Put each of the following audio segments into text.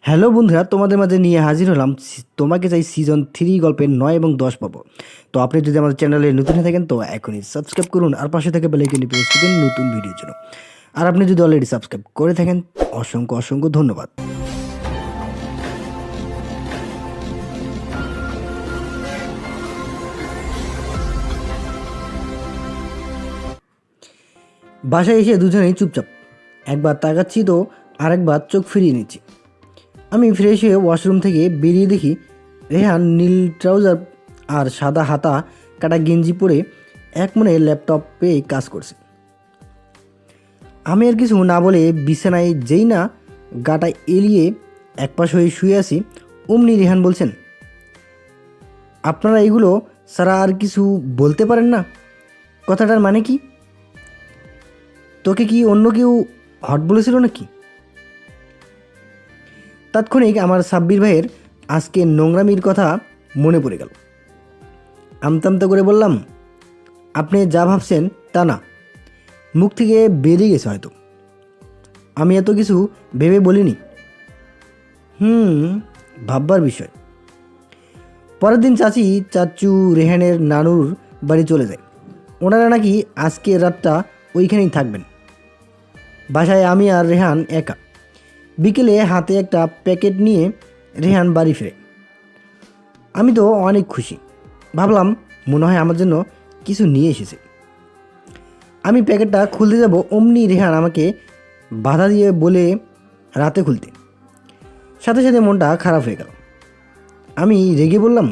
Hello বন্ধুরা, তোমাদের মাঝে নিয়ে হাজির হলাম তোমাকে চাই সিজন 3 গল্পের 9 এবং 10 পাবো। তো আপনি যদি আমাদের চ্যানেলে নতুন হয়ে থাকেন তো এখনই সাবস্ক্রাইব করুন আর পাশে থেকে বেল আইকনটি প্রেস করুন নতুন ভিডিওর জন্য। আর আপনি যদি অলরেডি সাবস্ক্রাইব করে থাকেন অসংখ্য অসংখ্য ধন্যবাদ। বাসায় এসে দুজনেই চুপচাপ, একবার তাকাচ্ছি তো আরেকবার চোখ ফিরিয়ে নিচ্ছি। আমি ফ্রেশ হয়ে ওয়াশরুম থেকে বেরিয়ে দেখি রেহান নীল ট্রাউজার আর সাদা হাতা কাটা গেঞ্জি পরে এক মনে ল্যাপটপে কাজ করছে। আমি আর কিছু না বলে বিছানায় যেই না গাটা এলিয়ে একপাশ হয়ে শুয়ে আছি, অমনি রেহান বলছেন, আপনারা এগুলো সারা আর কিছু বলতে পারেন না? কথাটার মানে কি? তোকে কি অন্য কেউ হট বলেছিল নাকি? তাৎক্ষণিক আমার সাব্বির ভাইয়ের আজকে নোংরামির কথা মনে পড়ে গেল। আমতামতা করে বললাম, আপনি যা ভাবছেন তা না, মুখ থেকে বেরিয়ে গেছে হয়তো। আমি এত কিছু ভেবে বলিনি। ভাববার বিষয়। পরের দিন চাচি চাচু রেহানের নানুর বাড়ি চলে যায়। ওনারা নাকি আজকে রাতটা ওইখানেই থাকবেন। বাসায় আমি আর রেহান একা। বিকেলে হাতে একটা প্যাকেট নিয়ে রেহান বাড়ি ফিরে। আমি তো অনেক খুশি, ভাবলাম মনে হয় আমার জন্য কিছু নিয়ে এসেছে। আমি প্যাকেটটা খুলতে যাব, অমনি রেহান আমাকে বাধা দিয়ে বলে রাতে খুলতে। সাথে সাথে মনটা খারাপ হয়ে গেল। আমি রেগে বললাম,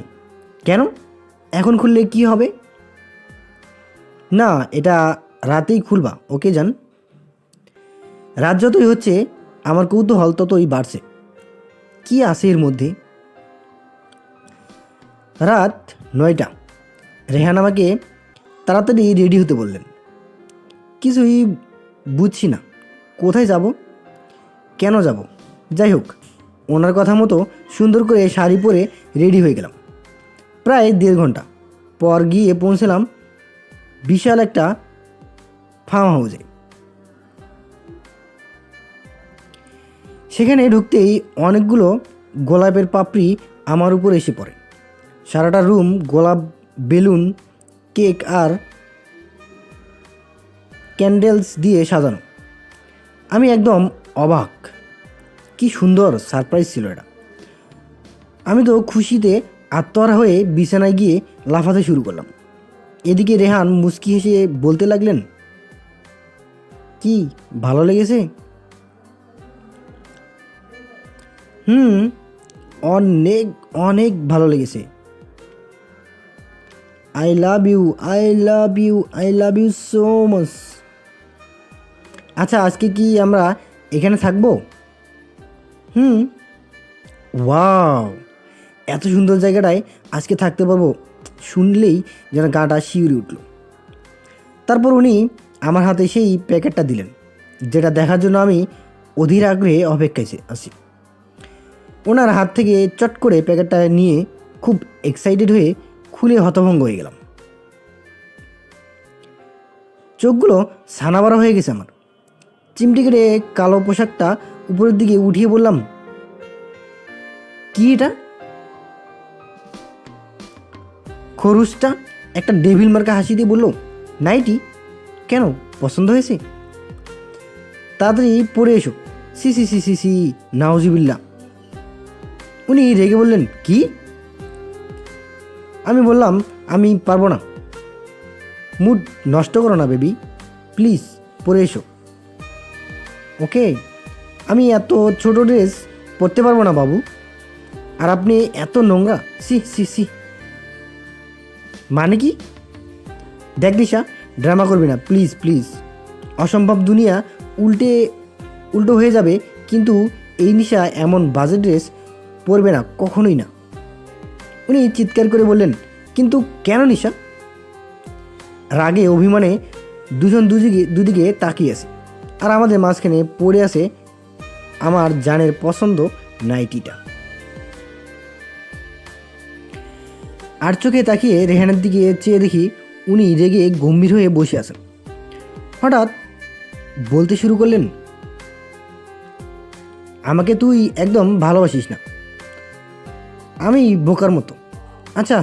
কেন? এখন খুললে কি হবে? না, এটা রাতেই খুলবা, ওকে যান। রাত যতই হচ্ছে আমার কৌতূহল ততই বাড়ছে। কি আছে এর মধ্যে? রাত 9টা। রেহান আমাকে তাড়াতাড়ি রেডি হতে বললেন। কিছুই বুঝছি না, কোথায় যাব, কেন যাব। যাই হোক, ওনার কথা মতো সুন্দর করে শাড়ি পরে রেডি হয়ে গেলাম। প্রায় 1.5 ঘন্টা পর গিয়ে পৌঁছলাম বিশাল একটা ফার্ম হাউসে। সেখানে ঢুকতেই অনেকগুলো গোলাপের পাপড়ি আমার উপর এসে পড়ে। সারাটা রুম গোলাপ, বেলুন, কেক আর ক্যান্ডেলস দিয়ে সাজানো। আমি একদম অবাক। কি সুন্দর সারপ্রাইজ ছিল এটা। আমি তো খুশিতে আত্মহারা হয়ে বিছানায় গিয়ে লাফাতে শুরু করলাম। এদিকে রেহান মুচকি হেসে বলতে লাগলেন, কি ভালো লেগেছে? অনেক অনেক ভালো লেগেছে। I love you, I love you, I love you so much. আচ্ছা, আজকে কি আমরা এখানে থাকবো? ওয়াও, এত সুন্দর জায়গাটায় আজকে থাকতে পারবো, শুনলেই যেন গাটা শিউরে উঠল। তারপর উনি আমার হাতে সেই প্যাকেটটা দিলেন, যেটা দেখার জন্য আমি অধীর আগ্রহে অপেক্ষায় আছি। ওনার হাত থেকে চট করে প্যাকেটটা নিয়ে খুব এক্সাইটেড হয়ে খুলে হতভম্ব হয়ে গেলাম। চোখগুলো ছানাবড়া হয়ে গেছে আমার। চিমটি কেটে কালো পোশাকটা উপরের দিকে উঠিয়ে বললাম, কি এটা? খরুসটা একটা ডেভিল মার্কা হাসি দিয়ে বলল, নাইটি। কেন, পছন্দ হয়েছে? তাড়াতাড়ি পরে এসো। সি সি সি সি সি, নাউজুবিল্লাহ। উনি রেগে বললেন, কি? আমি বললাম, আমি পারবো না। মুড নষ্ট করো না বেবি, প্লিজ পরে এসো। ওকে, আমি এত ছোট ড্রেস পরতে পারবো না বাবু। আর আপনি এত নোংরা, সি সি সি। মানে কি? দেখ দিশা, ড্রামা করবি না প্লিজ প্লিজ। অসম্ভব দুনিয়া উল্টো হয়ে যাবে, কিন্তু এই নিশা এমন বাজে ড্রেস পরবে না, কখনোই না। উনি চিৎকার করে বললেন, কিন্তু কেন নিশা? রাগে অভিমানে দুজন দুদিকে তাকিয়ে আছে, আর আমাদের মাঝখানে পড়ে আছে আমার জানের পছন্দ নাইটিটা। আর চোখে তাকিয়ে রেহানের দিকে চেয়ে দেখি উনি রেগে গম্ভীর হয়ে বসে আছেন। হঠাৎ বলতে শুরু করলেন, আমাকে তুই একদম ভালোবাসিস না, আমি বোকার মতো। আচ্ছা,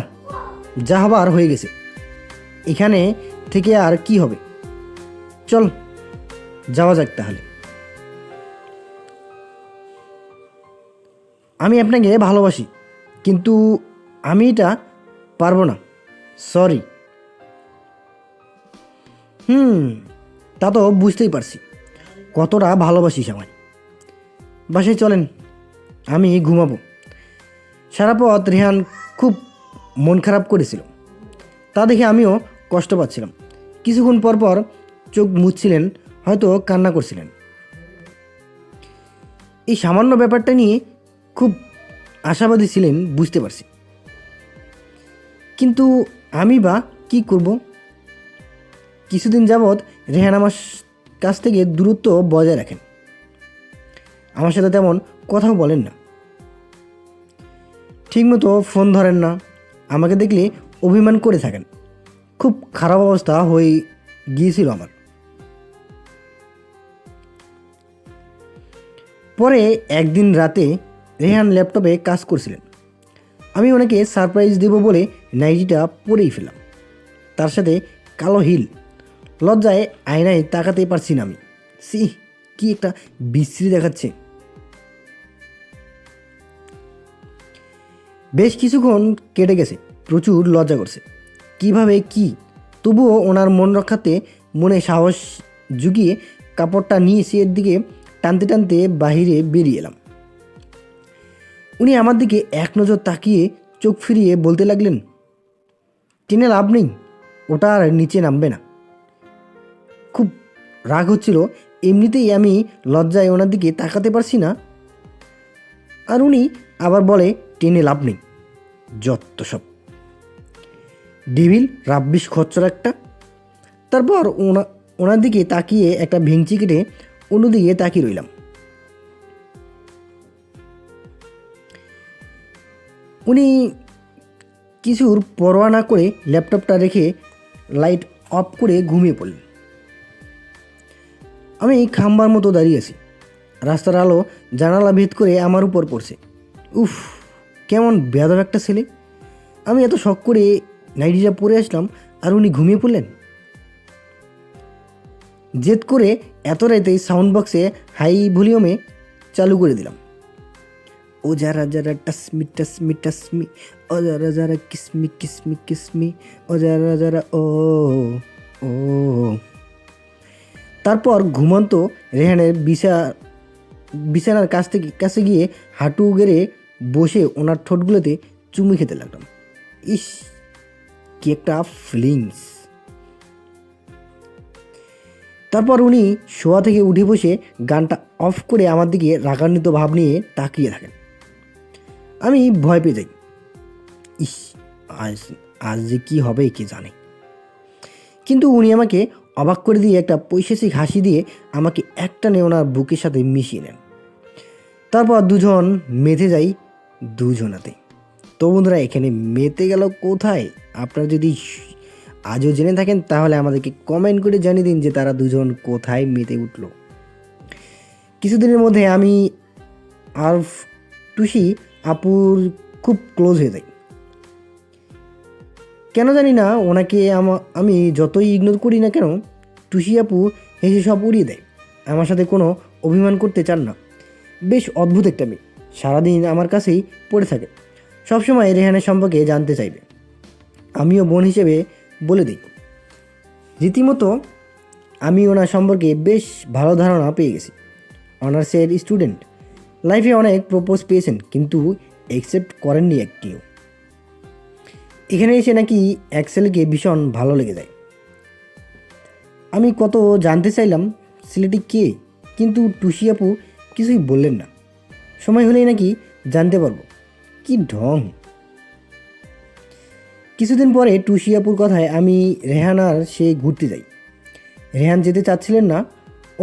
যা হবার হয়ে গেছে, এখানে থেকে আর কি হবে, চল যাওয়া যাক তাহলে। আমি আপনাকে ভালোবাসি, কিন্তু আমি এটা পারবো না, সরি। তা তো বুঝতেই পারছি কতটা ভালোবাসিস আমায়। বাসায় চলেন, আমি ঘুমাবো। সারা পথ রেহান খুব মন খারাপ করেছিল, তা দেখে আমিও কষ্ট পাচ্ছিলাম। কিছুক্ষণ পর পর চোখ মুছছিলেন, হয়তো কান্না করছিলেন। এই সামান্য ব্যাপারটা নিয়ে খুব আশাবাদী ছিলেন, বুঝতে পারছি। কিন্তু আমি বা কি করব? কিছুদিন যাবৎ রেহান আমার কাছ থেকে দূরত্ব বজায় রাখেন, আমার সাথে তেমন কথাও বলেন না, ঠিকমতো ফোন ধরেন না, আমাকে দেখলে অভিমান করে থাকেন। খুব খারাপ অবস্থা হয়ে গিয়েছিল আমার। পরে একদিন রাতে রেহান ল্যাপটপে কাজ করছিলেন, আমি ওনাকে সারপ্রাইজ দেব বলে নাইটিটা পরেই ফেললাম, তার সাথে কালো হিল। লজ্জায় আয়নায় তাকাতেই পারছি না আমি। সি, কি একটা বিশ্রী দেখাচ্ছে। বেশ কিছুক্ষণ কেটে গেছে, প্রচুর লজ্জা করছে, কিভাবে কি। তবুও ওনার মন রক্ষাতে মনে সাহস জুগিয়ে কাপড়টা নিয়ে এর দিকে টানতে টানতে বাহিরে বেরিয়ে এলাম। উনি আমার দিকে এক নজর তাকিয়ে চোখ ফিরিয়ে বলতে লাগলেন, টেনে লাভ নেই, ওটা আর নিচে নামবে না। খুব রাগ হচ্ছিল, এমনিতেই আমি লজ্জায় ওনার দিকে তাকাতে পারছি না, আর উনি আবার বলে টেনে লাভ নেই। যত সব ডেভিল, রাব্বিশ খচ্চর একটা। তারপর ওনার দিকে তাকিয়ে একটা ভেঙচি কেটে অন্যদিকে তাকিয়ে রইলাম। উনি কিছুর পরোয়া না করে ল্যাপটপটা রেখে লাইট অফ করে ঘুমিয়ে পড়লেন। আমি খাম্বার মতো দাঁড়িয়ে আছি, রাস্তার আলো জানালা ভেদ করে আমার উপর পড়ছে। উফ, কেমন বেয়াদব একটা ছেলে। আমি এত শখ করে নাইটিটা পরে আসলাম, আর উনি ঘুমিয়ে পড়লেন। জেদ করে এত রাতেই সাউন্ড বক্সে হাই ভলিউমে চালু করে দিলাম। ও যারা যারা টাসমি টাসমি টাসমি, ও যারা যারা কিসমি কিসমি কিসমি, ও যারা যারা ও ও। তারপর ঘুমন্ত রেহানের বিছানার কাছে গিয়ে হাঁটু গেড়ে বসে ওনার ঠোঁটগুলোতে চুমু খেতে লাগলাম। ইস, কি একটা ফিলিংস। তারপর উনি শোয়া থেকে উঠে বসে গানটা অফ করে আমার দিকে রাগান্বিত ভাব নিয়ে তাকিয়ে থাকেন। আমি ভয় পেয়ে যাই। ইস, আজ আজ যে কী হবে কে জানে। কিন্তু উনি আমাকে অবাক করে দিয়ে একটা পৈশাচিক হাসি দিয়ে আমাকে একটানে ওনার বুকের সাথে মিশিয়ে নেন। তারপর দুজন মেতে যাই দুজনাতে। তো বন্ধুরা, এখানে মেতে গেল কোথায়? আপনারা যদি আজও জেনে থাকেন তাহলে আমাদেরকে কমেন্ট করে জানিয়ে দিন যে তারা দুজন কোথায় মেতে উঠল। কিছুদিনের মধ্যে আমি আর টুসি আপুর খুব ক্লোজ হয়ে যাই। কেন জানি না, ওনাকে আমি যতই ইগনোর করি না কেন, টুসি আপু হেসে সব উড়িয়ে দেয়, আমার সাথে কোনো অভিমান করতে চান না। বেশ অদ্ভুত একটা মেয়ে, সারাদিন আমার কাছেই পড়ে থাকে, সবসময় রেহানের সম্পর্কে জানতে চাইবে। আমিও বোন হিসেবে বলে দিই। রীতিমতো আমি ওনার সম্পর্কে বেশ ভালো ধারণা পেয়ে গেছি। অনার্সের স্টুডেন্ট, লাইফে অনেক প্রপোজ পেয়েছেন, কিন্তু অ্যাকসেপ্ট করেননি একটিও। এখানে এসে নাকি অ্যাক্সেলকে ভীষণ ভালো লেগে যায়। আমি কত জানতে চাইলাম ছেলেটি কে, কিন্তু টুসি আপু কিছুই বললেন না। সময় হলেই নাকি জানতে পারবো। কি ঢং। কিছুদিন পরে টুসি আপুর কথায় আমি রেহান আর সে ঘুরতে যাই। রেহান যেতে চাচ্ছিলেন না,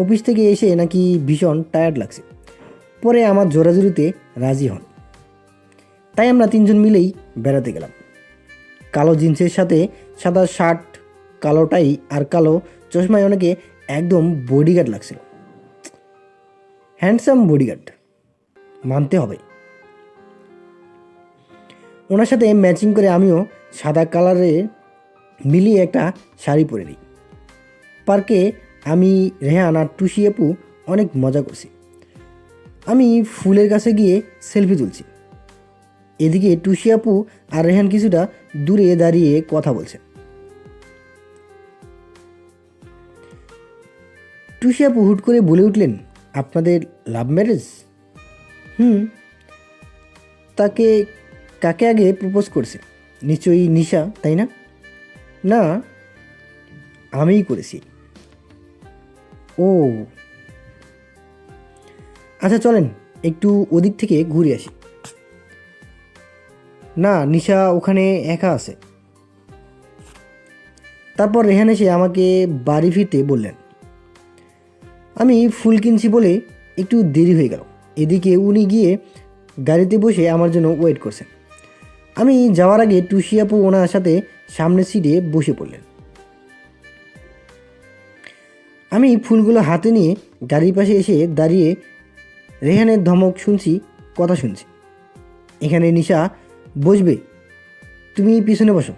অফিস থেকে এসে নাকি ভীষণ টায়ার্ড লাগছে। পরে আমার জোরাজুরিতে রাজি হন, তাই আমরা তিনজন মিলেই বেড়াতে গেলাম। কালো জিন্সের সাথে সাদা শার্ট, কালো টাই আর কালো চশমায় ওনাকে একদম বডিগার্ড লাগছিল, হ্যান্ডসাম বডিগার্ড। মানতে হবে। ওনার সাথে ম্যাচিং করে আমিও সাদা কালারে মিলিয়ে একটা শাড়ি পরে নিই। পার্কে আমি, রেহান আর টুসি আপু অনেক মজা করছি। আমি ফুলের কাছে গিয়ে সেলফি তুলছি। এদিকে টুসি আপু আর রেহান কিছুটা দূরে দাঁড়িয়ে কথা বলছে। টুসি আপু হুট করে বলে উঠলেন, আপনাদের লাভ ম্যারেজ? তাকে কাকে আগে প্রপোজ করছে? নিশ্চয়ই নিশা, তাই না? না, আমিই করেছি। ও আচ্ছা, চলেন একটু ওদিক থেকে ঘুরে আসি। না, নিশা ওখানে একা আছে। তারপর রেহান এসে আমাকে বাড়ি ফিরতে বললেন। আমি ফুল কিনছি বলে একটু দেরি হয়ে গেল। এদিকে উনি গিয়ে গাড়িতে বসে আমার জন্য ওয়েট করছেন। আমি যাওয়ার আগে টুসি আপু ওনার সাথে সামনের সিটে বসে পড়লেন। আমি ফুলগুলো হাতে নিয়ে গাড়ির পাশে এসে দাঁড়িয়ে রেহানের ধমক শুনছি, কথা শুনছি। এখানে নিশা বসবে, তুমি পিছনে বসো।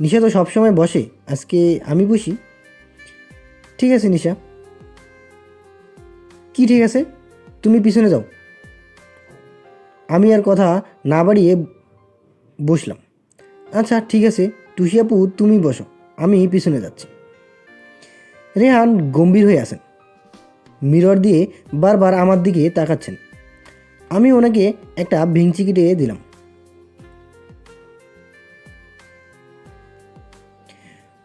নিশা তো সবসময় বসে, আজকে আমি বসি। ঠিক আছে নিশা। কি ঠিক আছে? তুমি পিছনে যাও। আমি আর কথা না বাড়িয়ে বসলাম। আচ্ছা ঠিক আছে টুসি আপু, তুমি বসো, আমি পিছনে যাচ্ছি। রেহান গম্ভীর হয়ে আছেন, মিরর দিয়ে বারবার আমার দিকে তাকাচ্ছেন। আমি ওনাকে একটা ভেঙচি কেটে দিলাম।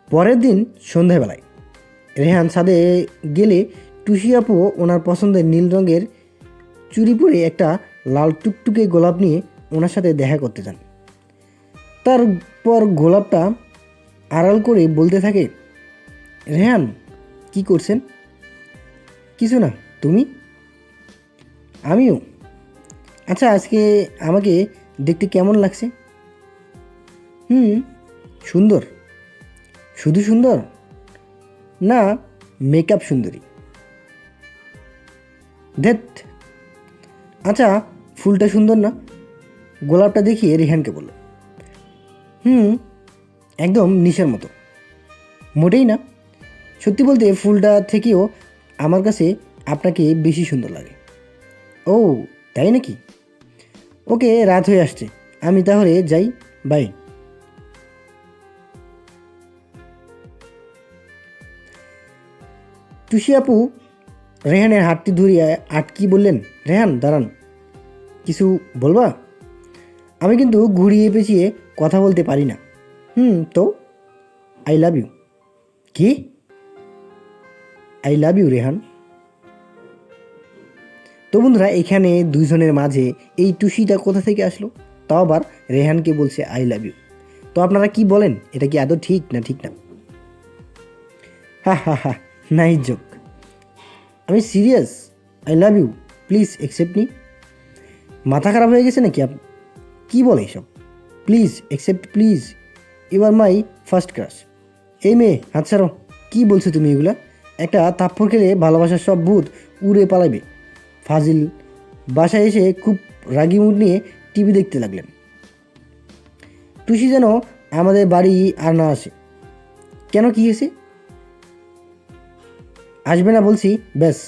পরের দিন সন্ধ্যাবেলায় রেহান ছাদে গেলে টুসি আপু ওনার পছন্দের নীল রঙের চুড়ি পরে একটা লাল টুকটুকে গোলাপ নিয়ে ওনার সাথে দেখা করতে যান। তারপর গোলাপটা আড়াল করে বলতে থাকে, রেহান কি করছেন? কিছু না, তুমি? আমিও। আচ্ছা আজকে আমাকে দেখতে কেমন লাগছে? সুন্দর। শুধু সুন্দর না, মেকআপ সুন্দরী। ধ্যাত। আচ্ছা ফুলটা সুন্দর না? গোলাপটা দেখিয়ে রেহানকে বলল। একদম নিশার মতো। মোটেই না, সত্যি বলতে ফুলটা থেকেও আমার কাছে আপনাকে বেশি সুন্দর লাগে। ও তাই নাকি? ওকে, রাত হয়ে আসছে, আমি তাহলে যাই, বাই। টুসি আপু রেহানের হাতটি ধরিয়ে আটকি বললেন, রেহান দাঁড়ান, কিছু বলবা? আমি কিন্তু ঘুরিয়ে পেঁচিয়ে কথা বলতে পারি না। তো আই লাভ ইউ। কি? I love you Rehan. তো বন্ধুরা, এখানে দুইজনের মাঝে এই টুসিটা কোথা থেকে আসলো? তাও আবার রেহানকে বলছে আই লাভ ইউ। তো আপনারা কি বলেন, এটা কি আদৌ ঠিক না ঠিক না? হা হা হা, নাইস জোক। আমি serious. I love you, please accept me. মাথা খারাপ হয়ে গেছে নাকি কি বলে এসব? Please accept, please, you are my first crush. এই মেয়ে হাত ছাড়ো। কী বলছো তুমি এগুলা? একটা থাপ্পড় খেলে ভালোবাসার সব ভূত উড়ে পালাবে। ফাজিল। বাসায় এসে খুব রাগি মুড নিয়ে টিভি দেখতে লাগলেন। টুসি যেন আমাদের বাড়ি আর না আসে। কেন, কী হয়েছে? আসবে না বলছি, ব্যাস।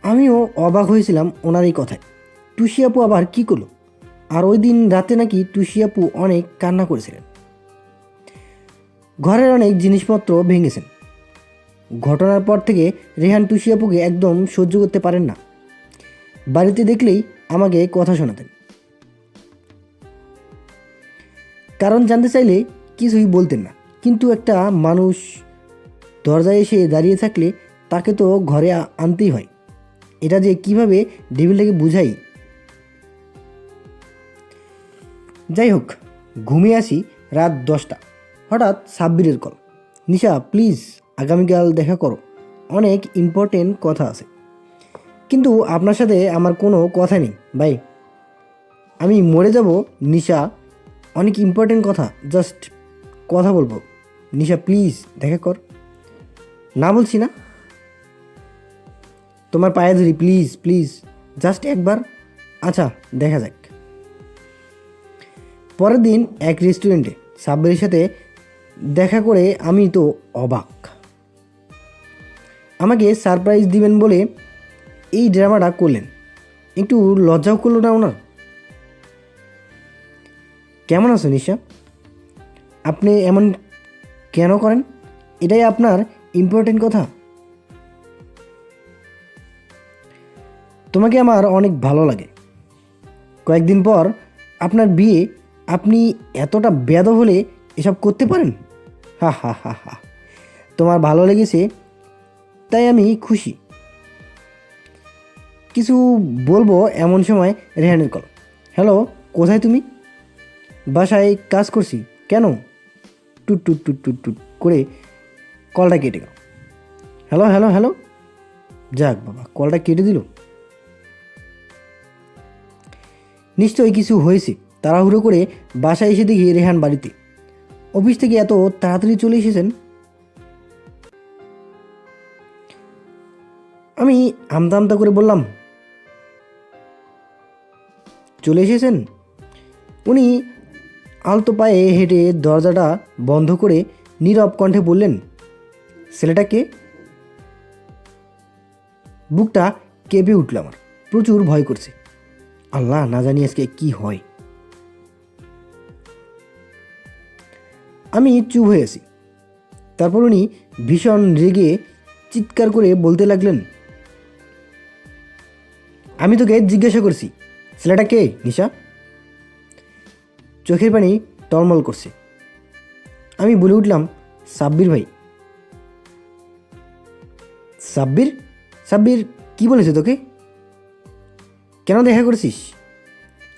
আমিও অবাক হয়েছিলাম ওনার এই কথায়। টুসি আপু আবার কী করলো? আর ওই দিন রাতে নাকি টুসি আপু অনেক কান্না করেছিলেন। ঘরের অনেক জিনিসপত্র ভেঙেছেন। ঘটনার পর থেকে রেহান টুসি আপুকে একদম সহ্য করতে পারেন না। বাড়িতে দেখলেই আমাকে কথা শোনাতেন। কারণ জানতে চাইলে কিছুই বলতেন না। কিন্তু একটা মানুষ দরজায় এসে দাঁড়িয়ে থাকলে তাকে তো ঘরে আনতেই হয়। এটা যে কিভাবে ডেভিলটাকে বুঝাই। যাই হোক, ঘুমিয়ে আসি রাত 10টা। হঠাৎ সাব্বিরের কল। নিশা প্লিজ আগামীকাল দেখা করো, অনেক ইম্পর্টেন্ট কথা আছে। কিন্তু আপনার সাথে আমার কোনো কথা নেই ভাই, আমি মরে যাব। নিশা, অনেক ইম্পর্টেন্ট কথা, জাস্ট কথা বলবো। নিশা প্লিজ দেখা কর। না বলছি না। তোমার পায়ে ধরি, প্লিজ প্লিজ, জাস্ট একবার। আচ্ছা, দেখা যাক। পরের দিন এক রেস্টুরেন্টে সাব্বিরের সাথে দেখা করে আমি তো অবাক। আমাকে সারপ্রাইজ দিবেন বলে এই ড্রামাটা করলেন, একটু লজ্জাও করলো না ওনার? কেমন আছো নিশা? আপনি এমন কেন করেন? এটাই আপনার ইম্পর্টেন্ট কথা? তোমাকে আমার অনেক ভালো লাগে। কয়েকদিন পর আপনার বিয়ে, আপনি এতটা বেয়াদব হলে এসব করতে পারেন? হা হা হা হা। তোমার ভালো লেগেছে তাই আমি খুশি। কিছু বলবো এমন সময় রেহানের কল। হ্যালো, কোথায় তুমি? বাসায় কাজ করছি। কেন? টুট টুট টুট টুট টুট করে কলটা কেটে গেল। হ্যালো হ্যালো হ্যালো, যাক বাবা, কলটা কেটে দিল। নিশ্চয়ই কিছু হয়েছে। তাড়াহুড়ো করে বাসায় এসে দেখি রেহান বাড়িতে। অফিস থেকে এত তাড়াতাড়ি চলে এসেছেন? আমি আমতা আমতা করে বললাম, চলে এসেছেন? উনি আলতো পায়ে হেঁটে দরজাটা বন্ধ করে নীরব কণ্ঠে বললেন, ছেলেটা কে? বুকটা কেঁপে উঠল আমার। প্রচুর ভয় করছে। আল্লাহ, না জানি আজকে কি হয়। আমি চুপ হয়ে আছি। তারপর উনি ভীষণ রেগে চিৎকার করে বলতে লাগলেন, আমি তোকে জিজ্ঞাসা করছি ছেলেটা কে নিশা? চোখের পানি টলমল করছে। আমি বলে উঠলাম, সাব্বির ভাই। সাব্বির? সাব্বির কি বলেছে তোকে? কেন দেখা করছিস?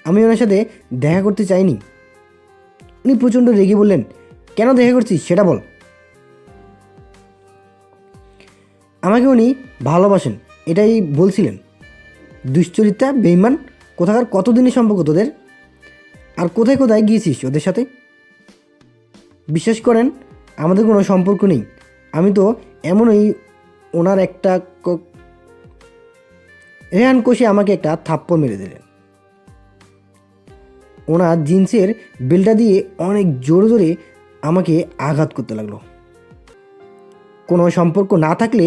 আমি ওনার সাথে দেখা করতে চাইনি। উনি প্রচণ্ড রেগে বললেন, কেন দেখা করছিস সেটা বল। আমাকে উনি ভালোবাসেন এটাই বলছিলেন। দুশ্চরিত্রা, বেঈমান কোথাকার। কতদিনের সম্পর্ক তোদের? আর কোথায় কোথায় গিয়েছিস ওদের সাথে? বিশ্বাস করেন, আমাদের কোনো সম্পর্ক নেই। আমি তো এমনই। ওনার একটা রেহান কষে আমাকে একটা থাপ্পড় মেরে দিলেন। ওনার জিন্সের বেলটা দিয়ে অনেক জোরে জোরে আমাকে আঘাত করতে লাগলো। কোনো সম্পর্ক না থাকলে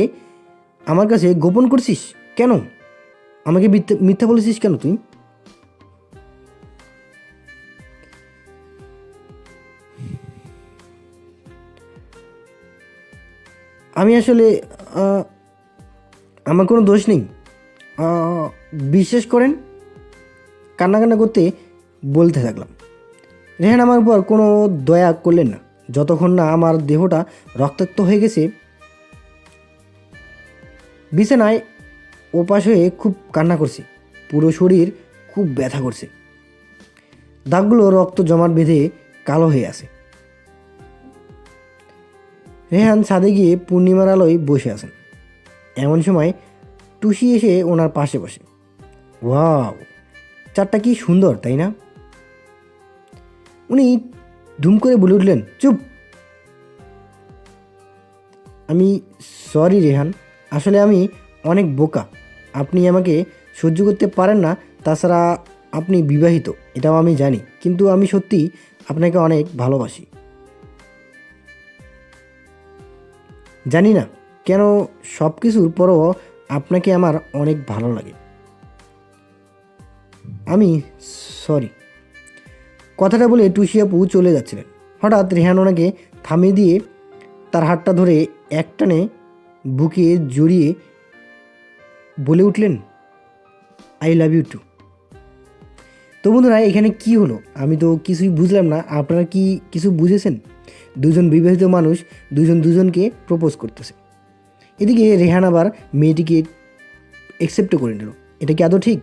আমার কাছে গোপন করছিস কেন? আমাকে মিথ্যা বলেছিস কেন তুই? আমি আসলে আমার কোনো দোষ নেই। বিশ্বাস করেন, কান্না করতে বলতে থাকলাম। রেহান আমার উপর কোনো দয়া করলেন না যতক্ষণ না আমার দেহটা রক্তাক্ত হয়ে গেছে। বিছানায় ওপাশ হয়ে খুব কান্না করছে। পুরো শরীর খুব ব্যথা করছে। দাগগুলো রক্ত জমাট বেঁধে কালো হয়ে আছে। রেহান ছাদে গিয়ে পূর্ণিমার আলোয় বসে আছেন। এমন সময় টুসি এসে ওনার পাশে বসে। ওয়াও, চারটা কি সুন্দর, তাই না? উনি ধুম করে বলে উঠলেন, চুপ। আমি সরি রেহান, আসলে আমি অনেক বোকা। আপনি আমাকে সহ্য করতে পারেন না, তাছাড়া আপনি বিবাহিত এটাও আমি জানি, কিন্তু আমি সত্যি আপনাকে অনেক ভালোবাসি। জানি না কেন সব কিছুর পরও আপনাকে আমার অনেক ভালো লাগে। আমি সরি। কথাটা বলে টুসি আপু চলে যাচ্ছিলেন। হঠাৎ রেহান ওনাকে থামিয়ে দিয়ে তার হাতটা ধরে একটানে বুকে জড়িয়ে বলে উঠলেন, আই লাভ ইউ টু। তো বন্ধুরা, এখানে কি হলো আমি তো কিছুই বুঝলাম না। আপনারা কি কিছু বুঝেছেন? দুজন বিবাহিত মানুষ দুজনকে প্রপোজ করতেছে। এদিকে রেহান আবার মেয়েটিকে অ্যাকসেপ্টও করে নিল। এটা কি আদৌ ঠিক?